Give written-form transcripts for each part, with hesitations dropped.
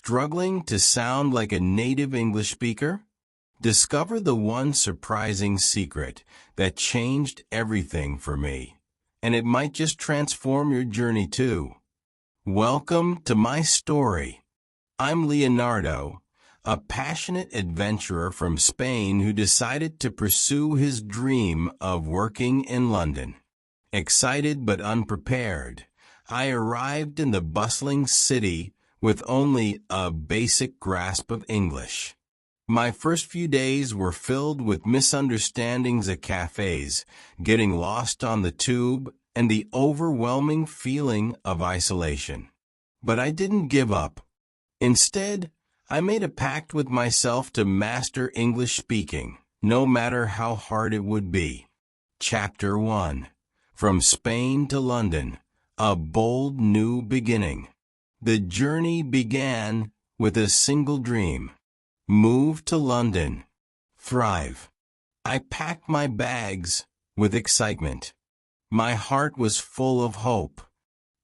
Struggling to sound like a native English speaker? Discover the one surprising secret that changed everything for me, and it might just transform your journey too. Welcome to my story. I'm Leonardo, a passionate adventurer from Spain who decided to pursue his dream of working in London. Excited but unprepared, I arrived in the bustling city with only a basic grasp of English. My first few days were filled with misunderstandings at cafes, getting lost on the tube, and the overwhelming feeling of isolation. But I didn't give up. Instead, I made a pact with myself to master English speaking, no matter how hard it would be. Chapter 1. From Spain to London, a bold new beginning. The journey began with a single dream. Move to London. Thrive. I packed my bags with excitement. My heart was full of hope.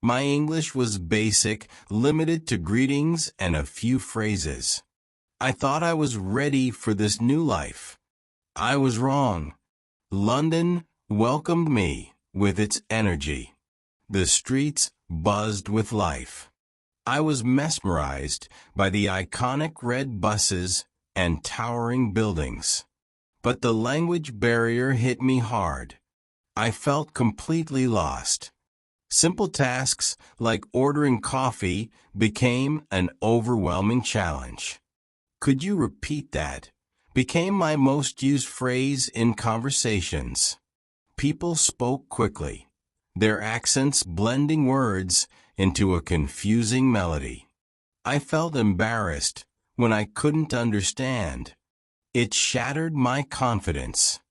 My English was basic, limited to greetings and a few phrases. I thought I was ready for this new life. I was wrong. London welcomed me with its energy. The streets buzzed with life. I was mesmerized by the iconic red buses and towering buildings. But the language barrier hit me hard. I felt completely lost. Simple tasks like ordering coffee became an overwhelming challenge. "Could you repeat that?" became my most used phrase in conversations. People spoke quickly, their accents blending words into a confusing melody. I felt embarrassed when I couldn't understand. It shattered my confidence.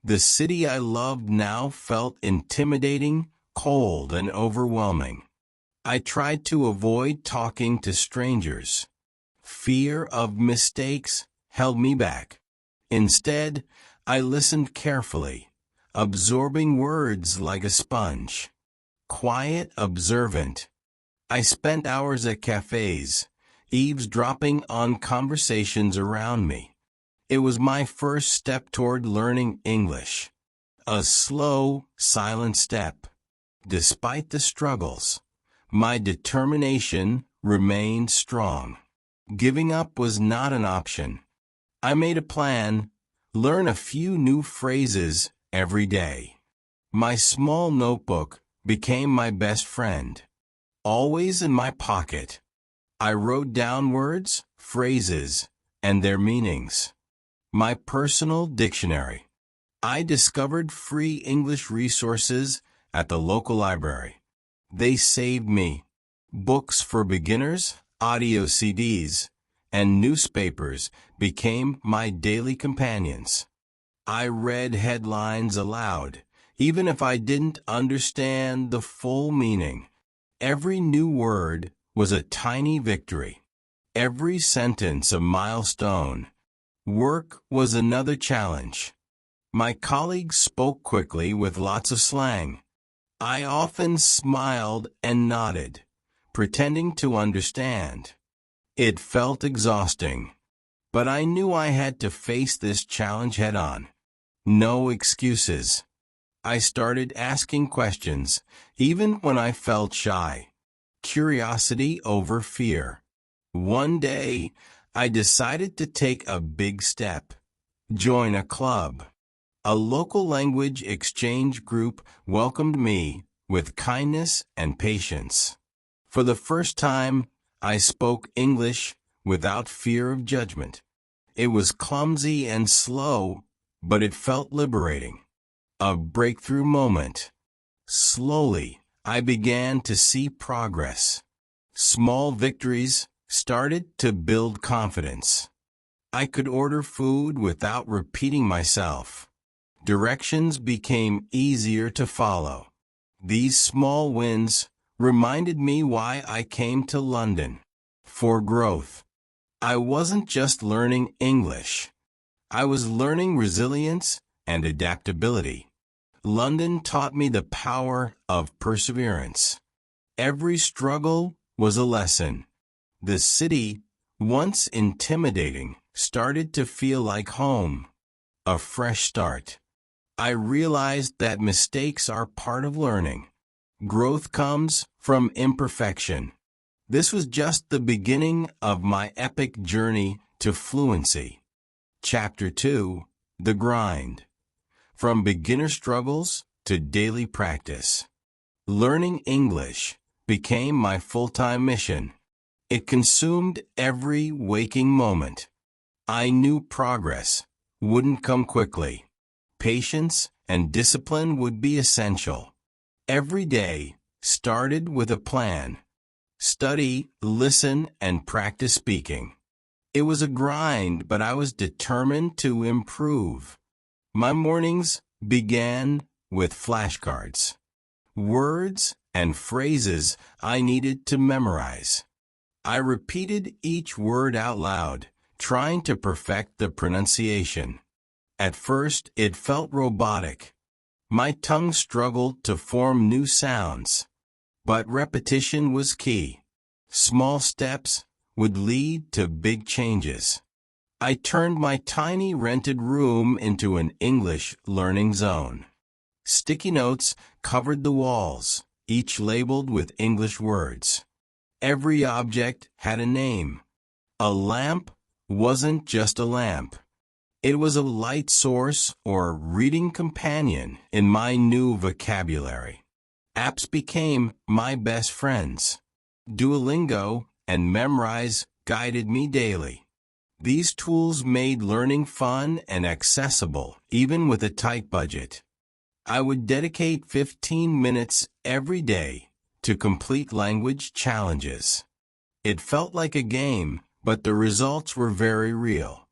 The city I loved now felt intimidating, cold, and overwhelming. I tried to avoid talking to strangers. Fear of mistakes held me back. Instead, I listened carefully, absorbing words like a sponge. Quiet, observant. I spent hours at cafes, eavesdropping on conversations around me. It was my first step toward learning English. A slow, silent step. Despite the struggles, my determination remained strong. Giving up was not an option. I made a plan, learn a few new phrases every day. My small notebook became my best friend. Always in my pocket, I wrote down words, phrases, and their meanings. My personal dictionary. I discovered free English resources at the local library. They saved me. Books for beginners, audio CDs, and newspapers became my daily companions. I read headlines aloud, even if I didn't understand the full meaning. Every new word was a tiny victory. Every sentence a milestone. Work was another challenge. My colleagues spoke quickly with lots of slang. I often smiled and nodded, pretending to understand. It felt exhausting, but I knew I had to face this challenge head-on. No excuses. I started asking questions, even when I felt shy. Curiosity over fear. One day, I decided to take a big step. Join a club. A local language exchange group welcomed me with kindness and patience. For the first time, I spoke English without fear of judgment. It was clumsy and slow, but it felt liberating. A breakthrough moment. Slowly, I began to see progress. Small victories started to build confidence. I could order food without repeating myself. Directions became easier to follow. These small wins reminded me why I came to London. For growth. I wasn't just learning English. I was learning resilience and adaptability. London taught me the power of perseverance. Every struggle was a lesson. The city once intimidating, started to feel like home, a fresh start. I realized that mistakes are part of learning. Growth comes from imperfection. This was just the beginning of my epic journey to fluency. Chapter 2: The Grind. From beginner struggles to daily practice. Learning English became my full-time mission. It consumed every waking moment. I knew progress wouldn't come quickly. Patience and discipline would be essential. Every day started with a plan. Study, listen, and practice speaking. It was a grind, but I was determined to improve. My mornings began with flashcards. Words and phrases I needed to memorize. I repeated each word out loud, trying to perfect the pronunciation. At first, it felt robotic. My tongue struggled to form new sounds. But repetition was key. Small steps would lead to big changes. I turned my tiny rented room into an English learning zone. Sticky notes covered the walls, each labeled with English words. Every object had a name. A lamp wasn't just a lamp. It was a light source or reading companion in my new vocabulary. Apps became my best friends. Duolingo and Memrise guided me daily. These tools made learning fun and accessible, even with a tight budget. I would dedicate 15 minutes every day to complete language challenges. It felt like a game, but the results were very real.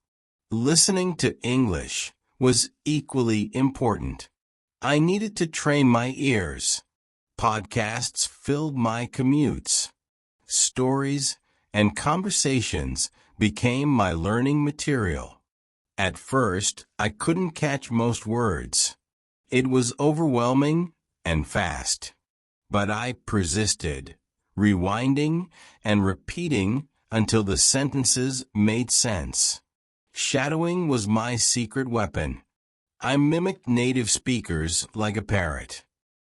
Listening to English was equally important. I needed to train my ears. Podcasts filled my commutes. Stories and conversations became my learning material. At first, I couldn't catch most words. It was overwhelming and fast. But I persisted, rewinding and repeating until the sentences made sense. Shadowing was my secret weapon. I mimicked native speakers like a parrot.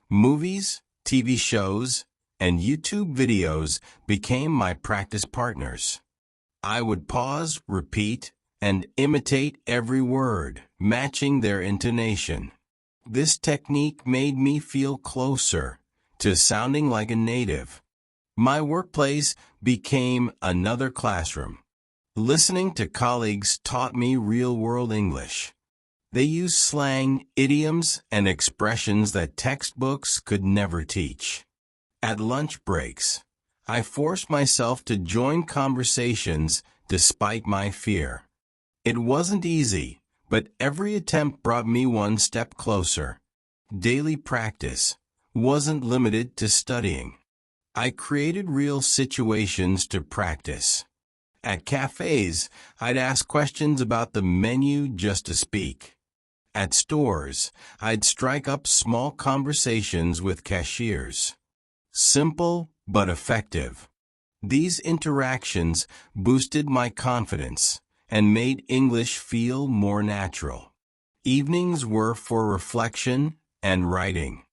Movies, TV shows, and YouTube videos became my practice partners. I would pause, repeat, and imitate every word, matching their intonation. This technique made me feel closer to sounding like a native. My workplace became another classroom. Listening to colleagues taught me real-world English. They used slang, idioms, and expressions that textbooks could never teach. At lunch breaks, I forced myself to join conversations despite my fear. It wasn't easy, but every attempt brought me one step closer. Daily practice wasn't limited to studying. I created real situations to practice. At cafes, I'd ask questions about the menu just to speak. At stores, I'd strike up small conversations with cashiers. Simple but effective. These interactions boosted my confidence and made English feel more natural. Evenings were for reflection and writing.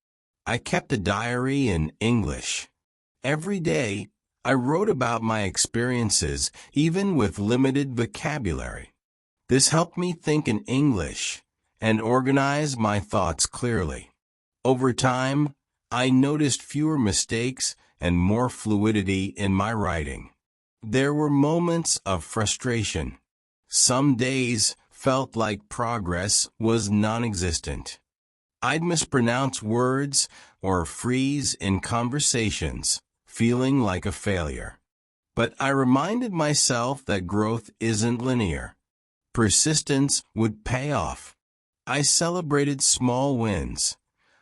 I kept a diary in English. Every day, I wrote about my experiences, even with limited vocabulary. This helped me think in English and organize my thoughts clearly. Over time, I noticed fewer mistakes and more fluidity in my writing. There were moments of frustration. Some days felt like progress was non-existent. I'd mispronounce words or freeze in conversations, feeling like a failure. But I reminded myself that growth isn't linear. Persistence would pay off. I celebrated small wins,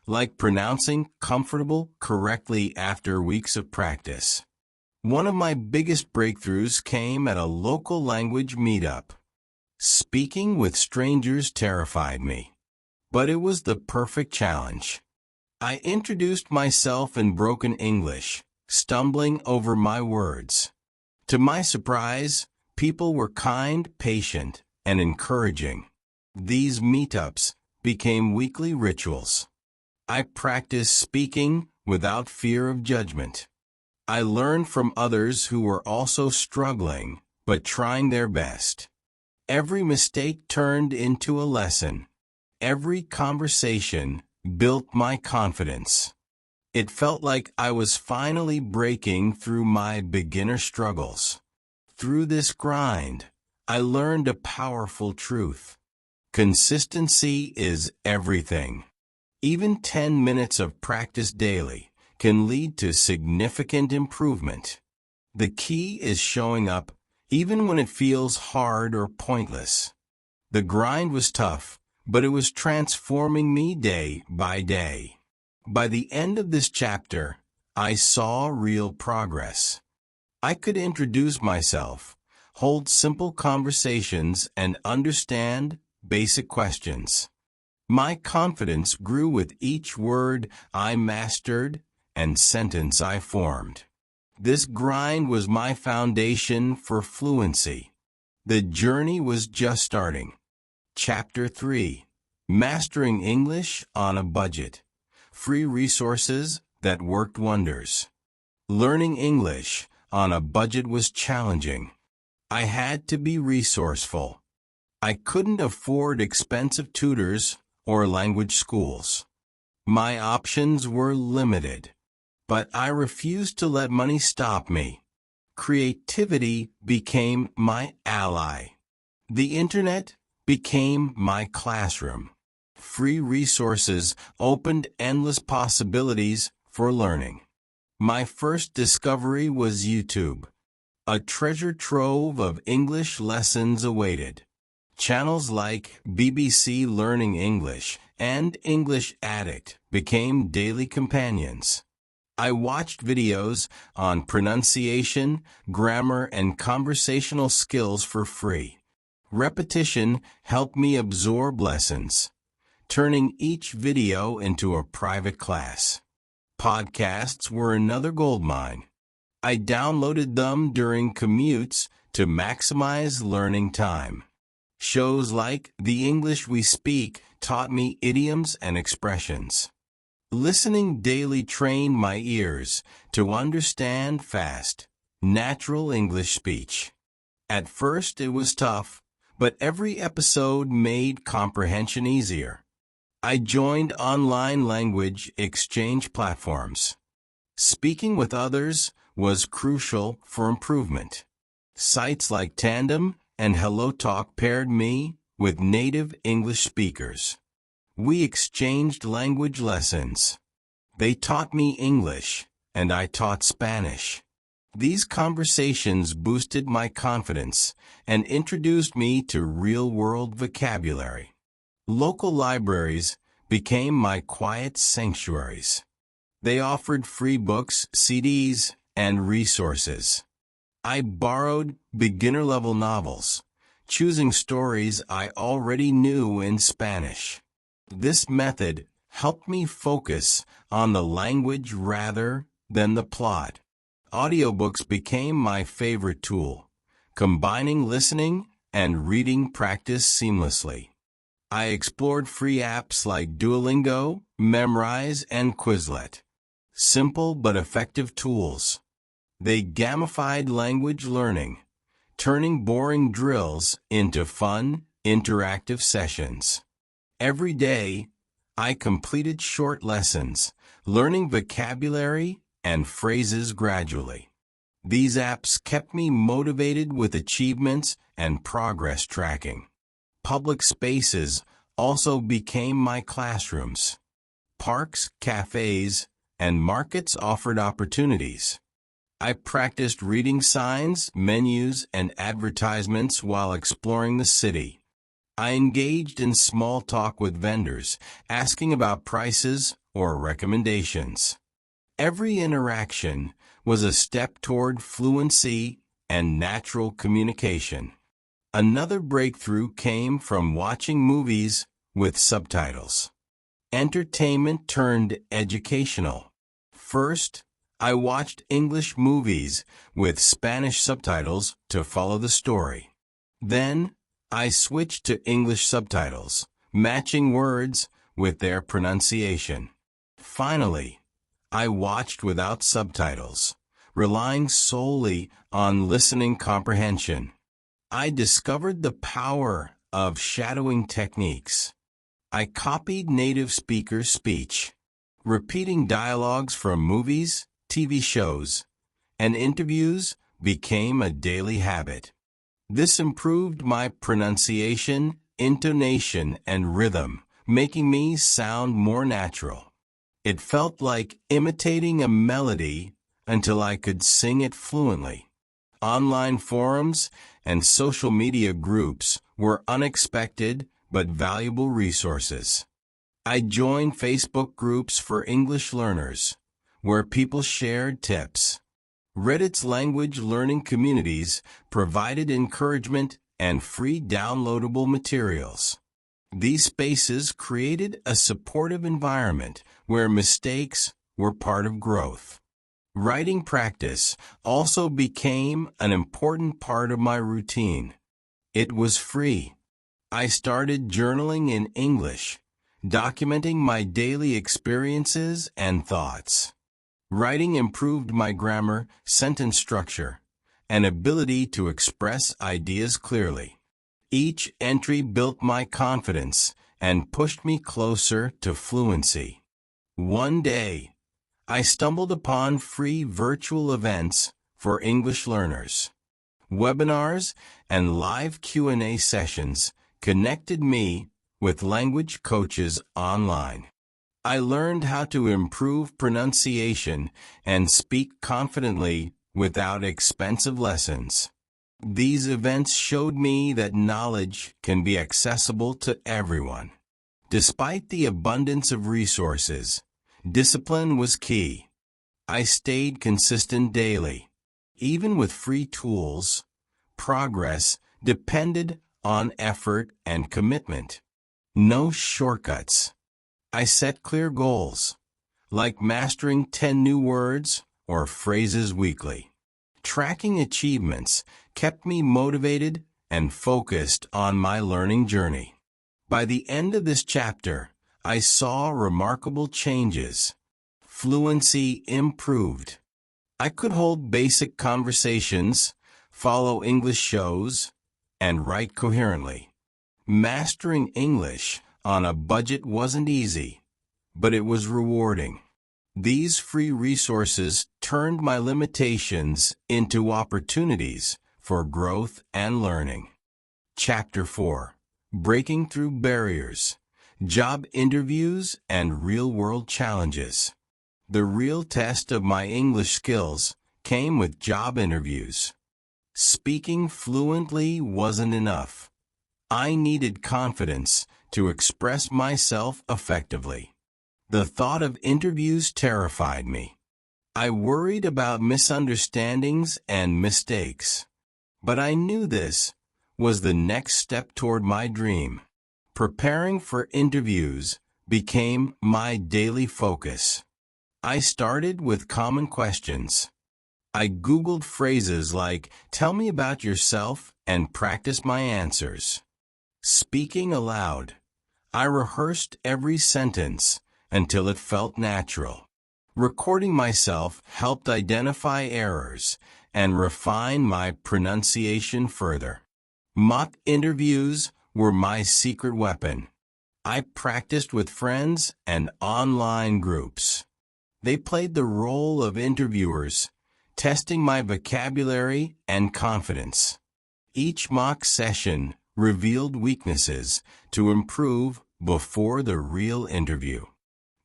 like pronouncing comfortable correctly after weeks of practice. One of my biggest breakthroughs came at a local language meetup. Speaking with strangers terrified me, but it was the perfect challenge. I introduced myself in broken English, stumbling over my words. To my surprise, People were kind, patient, and encouraging. These meetups became weekly rituals. I practiced speaking without fear of judgment. I learned from others who were also struggling, but trying their best. Every mistake turned into a lesson. Every conversation built my confidence. It felt like I was finally breaking through my beginner struggles. Through this grind, I learned a powerful truth. Consistency is everything. Even 10 minutes of practice daily can lead to significant improvement. The key is showing up even when it feels hard or pointless. The grind was tough, but it was transforming me day by day. By the end of this chapter, I saw real progress. I could introduce myself, hold simple conversations, and understand basic questions. My confidence grew with each word I mastered and sentence I formed. This grind was my foundation for fluency. The journey was just starting. Chapter 3: Mastering English on a Budget. Free resources that worked wonders. Learning English on a budget was challenging. I had to be resourceful. I couldn't afford expensive tutors or language schools. My options were limited, but I refused to let money stop me. Creativity became my ally. The internet became my classroom. Free resources opened endless possibilities for learning. My first discovery was YouTube. A treasure trove of English lessons awaited. Channels like BBC Learning English and English Addict became daily companions. I watched videos on pronunciation, grammar, and conversational skills for free. Repetition helped me absorb lessons, turning each video into a private class. Podcasts were another goldmine. I downloaded them during commutes to maximize learning time. Shows like The English We Speak taught me idioms and expressions. Listening daily trained my ears to understand fast, natural English speech. At first it was tough, but every episode made comprehension easier. I joined online language exchange platforms. Speaking with others was crucial for improvement. Sites like Tandem and HelloTalk paired me with native English speakers. We exchanged language lessons. They taught me English, and I taught Spanish. These conversations boosted my confidence and introduced me to real-world vocabulary. Local libraries became my quiet sanctuaries. They offered free books, CDs, and resources. I borrowed beginner-level novels, choosing stories I already knew in Spanish. This method helped me focus on the language rather than the plot. Audiobooks became my favorite tool, combining listening and reading practice seamlessly. I explored free apps like Duolingo, Memrise, and Quizlet. Simple but effective tools. They gamified language learning, turning boring drills into fun, interactive sessions. Every day, I completed short lessons, learning vocabulary and phrases gradually. These apps kept me motivated with achievements and progress tracking. Public spaces also became my classrooms. Parks, cafes, and markets offered opportunities. I practiced reading signs, menus, and advertisements while exploring the city. I engaged in small talk with vendors, asking about prices or recommendations. Every interaction was a step toward fluency and natural communication. Another breakthrough came from watching movies with subtitles. Entertainment turned educational. First, I watched English movies with Spanish subtitles to follow the story. Then, I switched to English subtitles, matching words with their pronunciation. Finally, I watched without subtitles, relying solely on listening comprehension. I discovered the power of shadowing techniques. I copied native speakers' speech, repeating dialogues from movies, TV shows, and interviews became a daily habit. This improved my pronunciation, intonation, and rhythm, making me sound more natural. It felt like imitating a melody until I could sing it fluently. Online forums and social media groups were unexpected but valuable resources. I joined Facebook groups for English learners, where people shared tips. Reddit's language learning communities provided encouragement and free downloadable materials. These spaces created a supportive environment where mistakes were part of growth. Writing practice also became an important part of my routine. It was free. I started journaling in English, documenting my daily experiences and thoughts. Writing improved my grammar, sentence structure, and ability to express ideas clearly. Each entry built my confidence and pushed me closer to fluency. One day, I stumbled upon free virtual events for English learners. Webinars and live Q&A sessions connected me with language coaches online. I learned how to improve pronunciation and speak confidently without expensive lessons. These events showed me that knowledge can be accessible to everyone. Despite the abundance of resources, discipline was key. I stayed consistent daily. Even with free tools, progress depended on effort and commitment. No shortcuts. I set clear goals, like mastering 10 new words or phrases weekly. Tracking achievements kept me motivated and focused on my learning journey. By the end of this chapter, I saw remarkable changes. Fluency improved. I could hold basic conversations, follow English shows, and write coherently. Mastering English on a budget wasn't easy, but it was rewarding. These free resources turned my limitations into opportunities for growth and learning. Chapter 4. Breaking Through Barriers, Job Interviews and Real-World Challenges. The real test of my English skills came with job interviews. Speaking fluently wasn't enough. I needed confidence to express myself effectively. The thought of interviews terrified me. I worried about misunderstandings and mistakes. But I knew this was the next step toward my dream. Preparing for interviews became my daily focus. I started with common questions. I Googled phrases like, "Tell me about yourself," and practiced my answers. Speaking aloud, I rehearsed every sentence until it felt natural. Recording myself helped identify errors and refine my pronunciation further. Mock interviews were my secret weapon. I practiced with friends and online groups. They played the role of interviewers, testing my vocabulary and confidence. Each mock session revealed weaknesses to improve before the real interview.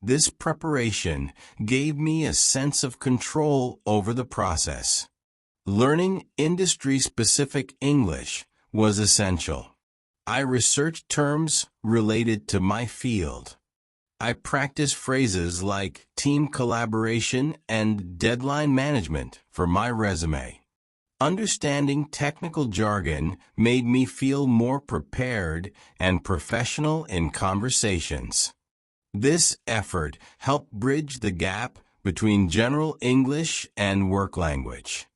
This preparation gave me a sense of control over the process. Learning industry-specific English was essential. I researched terms related to my field. I practiced phrases like team collaboration and deadline management for my resume. Understanding technical jargon made me feel more prepared and professional in conversations. This effort helped bridge the gap between general English and work language.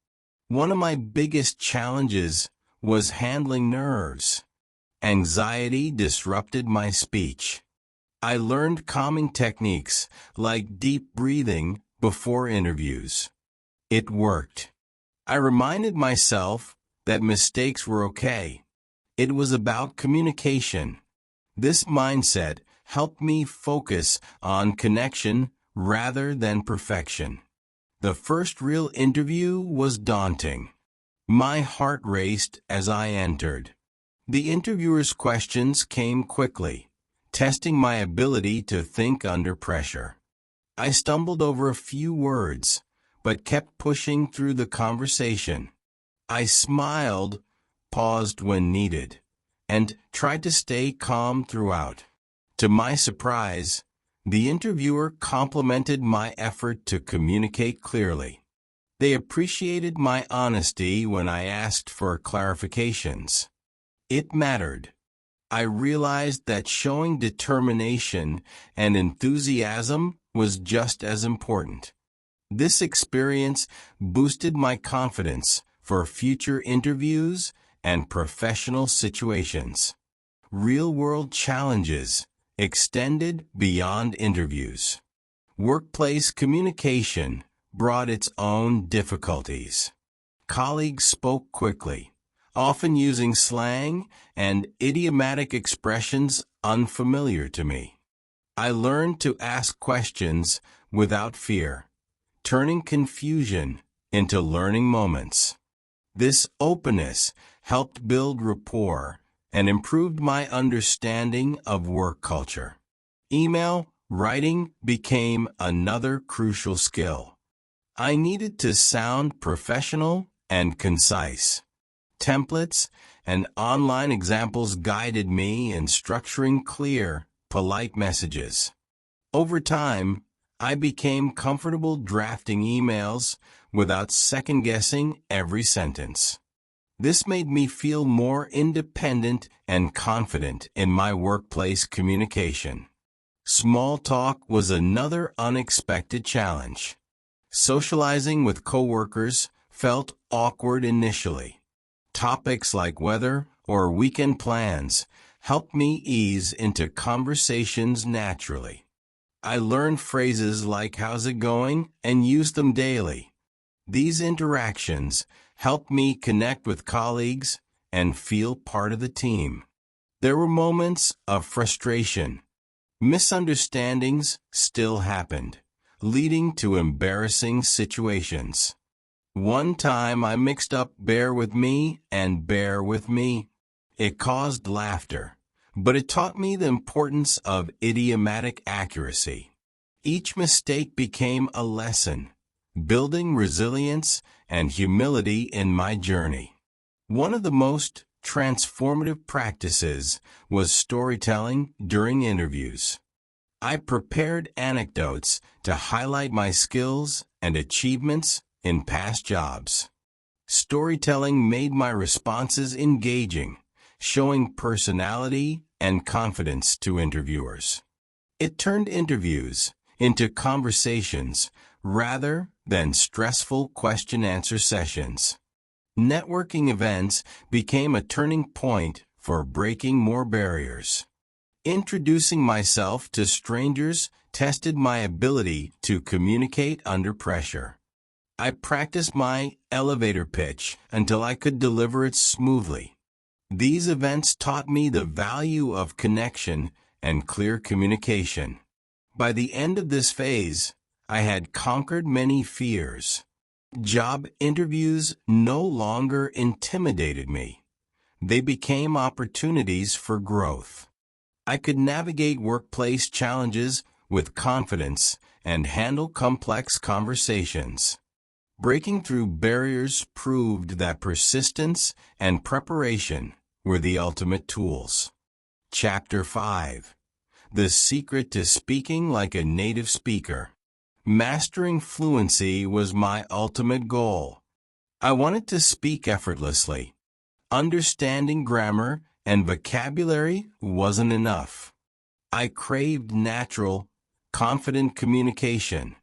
One of my biggest challenges was handling nerves. Anxiety disrupted my speech. I learned calming techniques like deep breathing before interviews. It worked. I reminded myself that mistakes were okay. It was about communication. This mindset helped me focus on connection rather than perfection. The first real interview was daunting. My heart raced as I entered. The interviewer's questions came quickly, testing my ability to think under pressure. I stumbled over a few words, but kept pushing through the conversation. I smiled, paused when needed, and tried to stay calm throughout. To my surprise, the interviewer complimented my effort to communicate clearly. They appreciated my honesty when I asked for clarifications. It mattered. I realized that showing determination and enthusiasm was just as important. This experience boosted my confidence for future interviews and professional situations. Real-world challenges extended beyond interviews. Workplace communication brought its own difficulties. Colleagues spoke quickly, often using slang and idiomatic expressions unfamiliar to me. I learned to ask questions without fear, turning confusion into learning moments. This openness helped build rapport and improved my understanding of work culture. Email writing became another crucial skill. I needed to sound professional and concise. Templates and online examples guided me in structuring clear, polite messages. Over time, I became comfortable drafting emails without second-guessing every sentence. This made me feel more independent and confident in my workplace communication. Small talk was another unexpected challenge. Socializing with coworkers felt awkward initially. Topics like weather or weekend plans helped me ease into conversations naturally. I learned phrases like "how's it going?" and used them daily. These interactions helped me connect with colleagues and feel part of the team. There were moments of frustration. Misunderstandings still happened, leading to embarrassing situations. One time I mixed up "bear with me" and "bear with me." It caused laughter, but it taught me the importance of idiomatic accuracy. Each mistake became a lesson, building resilience and humility in my journey. One of the most transformative practices was storytelling during interviews. I prepared anecdotes to highlight my skills and achievements in past jobs. Storytelling made my responses engaging, showing personality and confidence to interviewers. It turned interviews into conversations rather than stressful question-answer sessions. Networking events became a turning point for breaking more barriers. Introducing myself to strangers tested my ability to communicate under pressure. I practiced my elevator pitch until I could deliver it smoothly. These events taught me the value of connection and clear communication. By the end of this phase, I had conquered many fears. Job interviews no longer intimidated me. They became opportunities for growth. I could navigate workplace challenges with confidence and handle complex conversations. Breaking through barriers proved that persistence and preparation were the ultimate tools. Chapter 5. The Secret to Speaking Like a Native Speaker. Mastering fluency was my ultimate goal. I wanted to speak effortlessly. Understanding grammar and vocabulary wasn't enough. I craved natural, confident communication.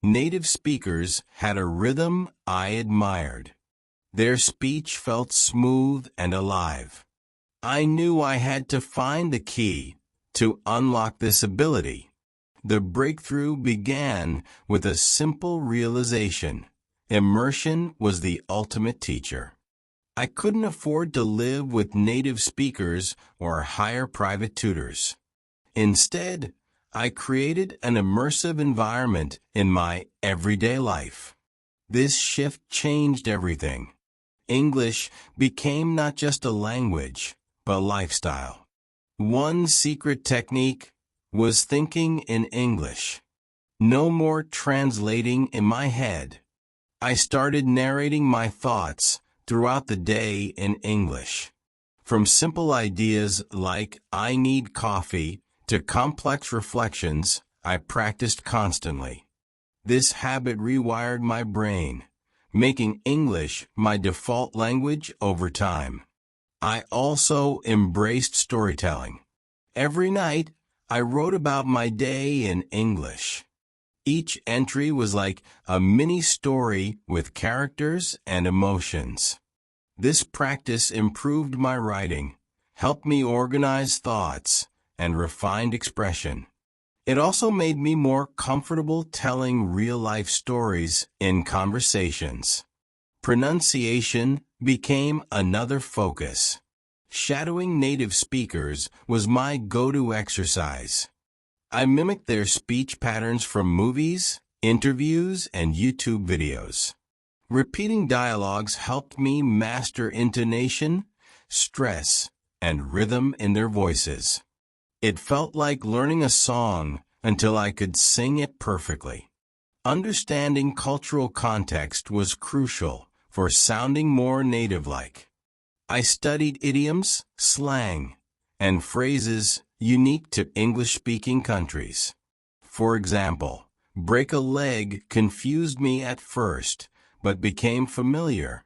Native speakers had a rhythm I admired. Their speech felt smooth and alive. I knew I had to find the key to unlock this ability. The breakthrough began with a simple realization. Immersion was the ultimate teacher. I couldn't afford to live with native speakers or hire private tutors. Instead, I created an immersive environment in my everyday life. This shift changed everything. English became not just a language, but a lifestyle. One secret technique was thinking in English. No more translating in my head. I started narrating my thoughts throughout the day in English. From simple ideas like "I need coffee" to complex reflections, I practiced constantly. This habit rewired my brain, making English my default language over time. I also embraced storytelling. Every night, I wrote about my day in English. Each entry was like a mini story with characters and emotions. This practice improved my writing, helped me organize thoughts, and refined expression. It also made me more comfortable telling real-life stories in conversations. Pronunciation became another focus. Shadowing native speakers was my go-to exercise. I mimicked their speech patterns from movies, interviews, and YouTube videos. Repeating dialogues helped me master intonation, stress, and rhythm in their voices. It felt like learning a song until I could sing it perfectly. Understanding cultural context was crucial for sounding more native-like. I studied idioms, slang, and phrases unique to English-speaking countries. For example, "break a leg" confused me at first, but became familiar.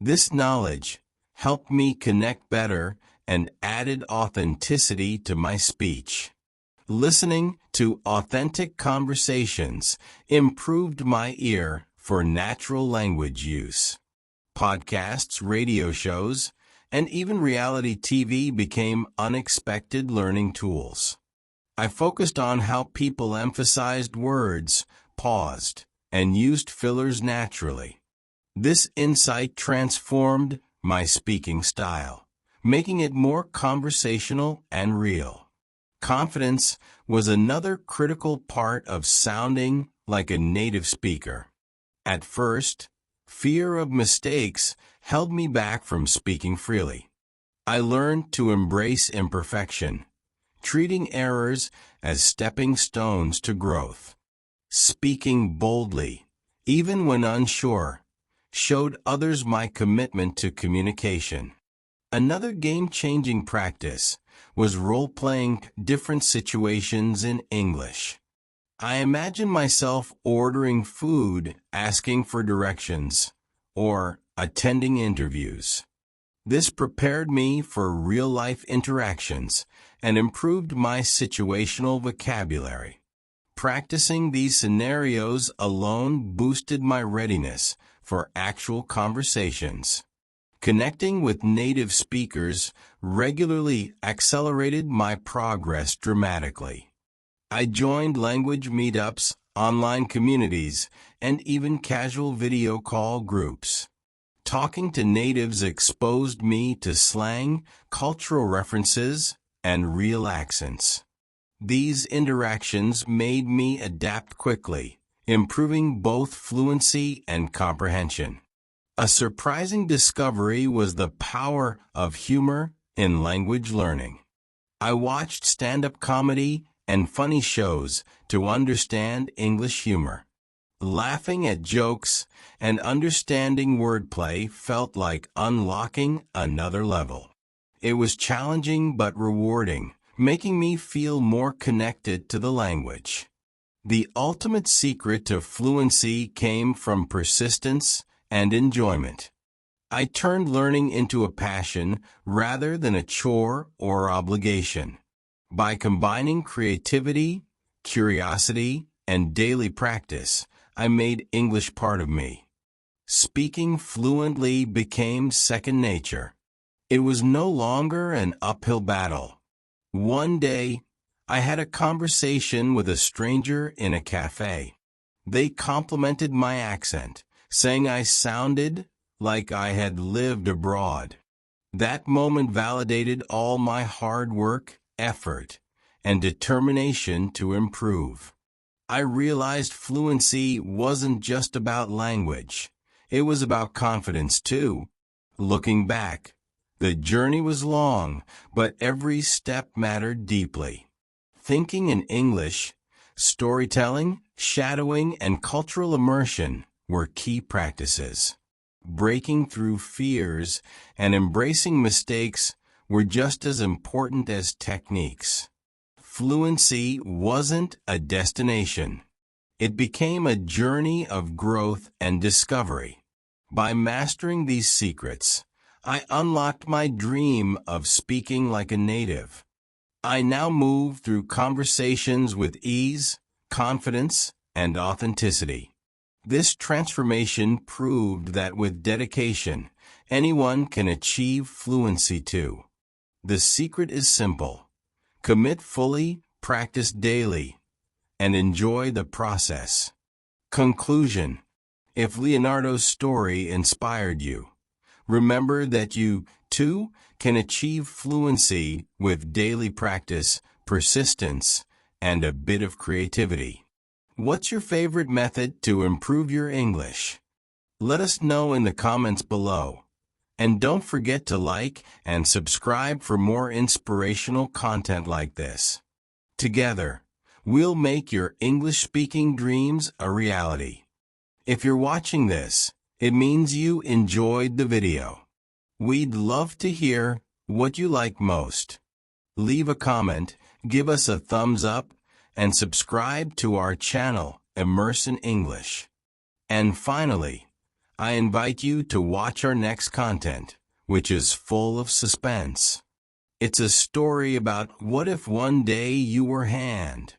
This knowledge helped me connect better and added authenticity to my speech. Listening to authentic conversations improved my ear for natural language use. Podcasts, radio shows, and even reality TV became unexpected learning tools. I focused on how people emphasized words, paused, and used fillers naturally. This insight transformed my speaking style, making it more conversational and real. Confidence was another critical part of sounding like a native speaker. At first, fear of mistakes held me back from speaking freely. I learned to embrace imperfection, treating errors as stepping stones to growth. Speaking boldly, even when unsure, showed others my commitment to communication. Another game-changing practice was role-playing different situations in English. I imagined myself ordering food, asking for directions, or attending interviews. This prepared me for real-life interactions and improved my situational vocabulary. Practicing these scenarios alone boosted my readiness for actual conversations. Connecting with native speakers regularly accelerated my progress dramatically. I joined language meetups, online communities, and even casual video call groups. Talking to natives exposed me to slang, cultural references, and real accents. These interactions made me adapt quickly, improving both fluency and comprehension. A surprising discovery was the power of humor in language learning. I watched stand-up comedy and funny shows to understand English humor. Laughing at jokes and understanding wordplay felt like unlocking another level. It was challenging but rewarding, making me feel more connected to the language. The ultimate secret to fluency came from persistence and enjoyment. I turned learning into a passion rather than a chore or obligation. By combining creativity, curiosity, and daily practice, I made English part of me. Speaking fluently became second nature. It was no longer an uphill battle. One day, I had a conversation with a stranger in a cafe. They complimented my accent, saying I sounded like I had lived abroad. That moment validated all my hard work, effort, and determination to improve. I realized fluency wasn't just about language. It was about confidence too. Looking back, the journey was long, but every step mattered deeply. Thinking in English, storytelling, shadowing, and cultural immersion were key practices. Breaking through fears and embracing mistakes were just as important as techniques. Fluency wasn't a destination. It became a journey of growth and discovery. By mastering these secrets, I unlocked my dream of speaking like a native. I now move through conversations with ease, confidence, and authenticity. This transformation proved that with dedication, anyone can achieve fluency too. The secret is simple. Commit fully, practice daily, and enjoy the process. Conclusion. If Leonardo's story inspired you, remember that you, too, can achieve fluency with daily practice, persistence, and a bit of creativity. What's your favorite method to improve your English? Let us know in the comments below. And don't forget to like and subscribe for more inspirational content like this. Together, we'll make your English-speaking dreams a reality. If you're watching this, it means you enjoyed the video. We'd love to hear what you like most. Leave a comment, give us a thumbs up, and subscribe to our channel, Immerse in English. And finally, I invite you to watch our next content, which is full of suspense. It's a story about what if one day you were hand.